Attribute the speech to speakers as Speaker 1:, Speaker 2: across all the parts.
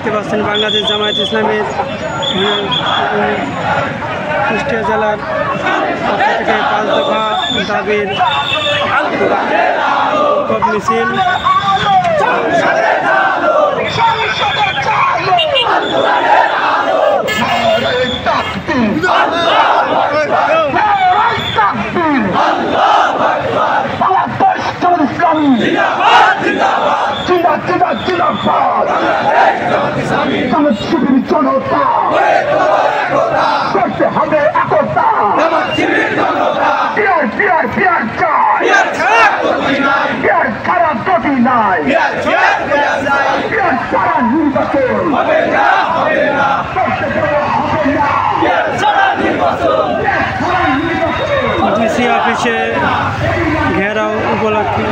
Speaker 1: দেখতে পাচ্ছেন বাংলাদেশ জামায়াত ইসলামের কুষ্টিয়া জেলার পক্ষ থেকে 5 দফা দাবির মিছিল।
Speaker 2: জনতা করতে হবে একতা, পিয়ার পিয়ার পিয়ার চাই, পিয়ার ছাড়া গতি নাই, পিয়ার ছাড়া নির্বাচন
Speaker 1: ডিসি অফিসে ঘেরাও উপলক্ষে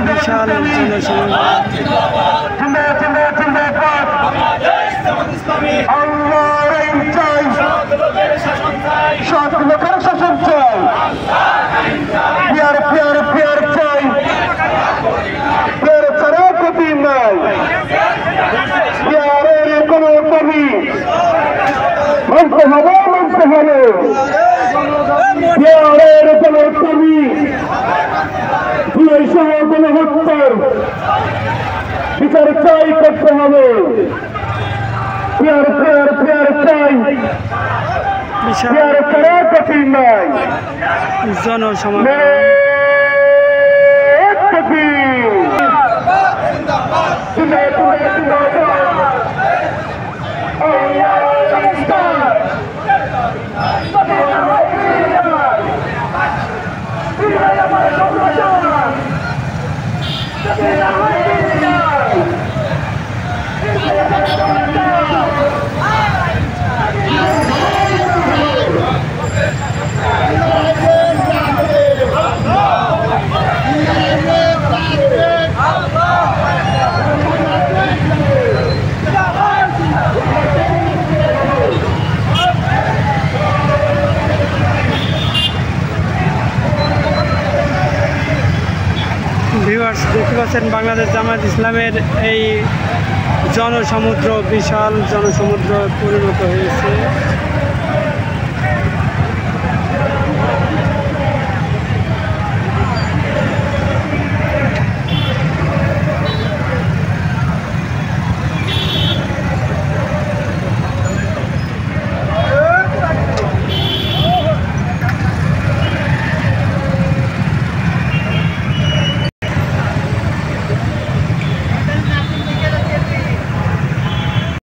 Speaker 1: বিশাল
Speaker 2: লোকের শাসন চাই, পিয়ার পিয়ার পিয়ার চাই, পিয়ার ছাড়া গতি নাই, পিয়ারের কোনো দাবি মানতে হবে, মানতে হবে, পিয়ারের কোনো দাবি সহ গণহত্যার বিচার চাই করতে হবে, পিয়ার পিয়ার পিয়ার চাই, পিয়ার ছাড়া গতি নাই,
Speaker 1: জনসমাবেশ ভিউয়ার্স দেখতে পাচ্ছেন বাংলাদেশ জামায়াত ইসলামের এই জনসমুদ্র বিশাল জনসমুদ্র পরিণত হয়েছে।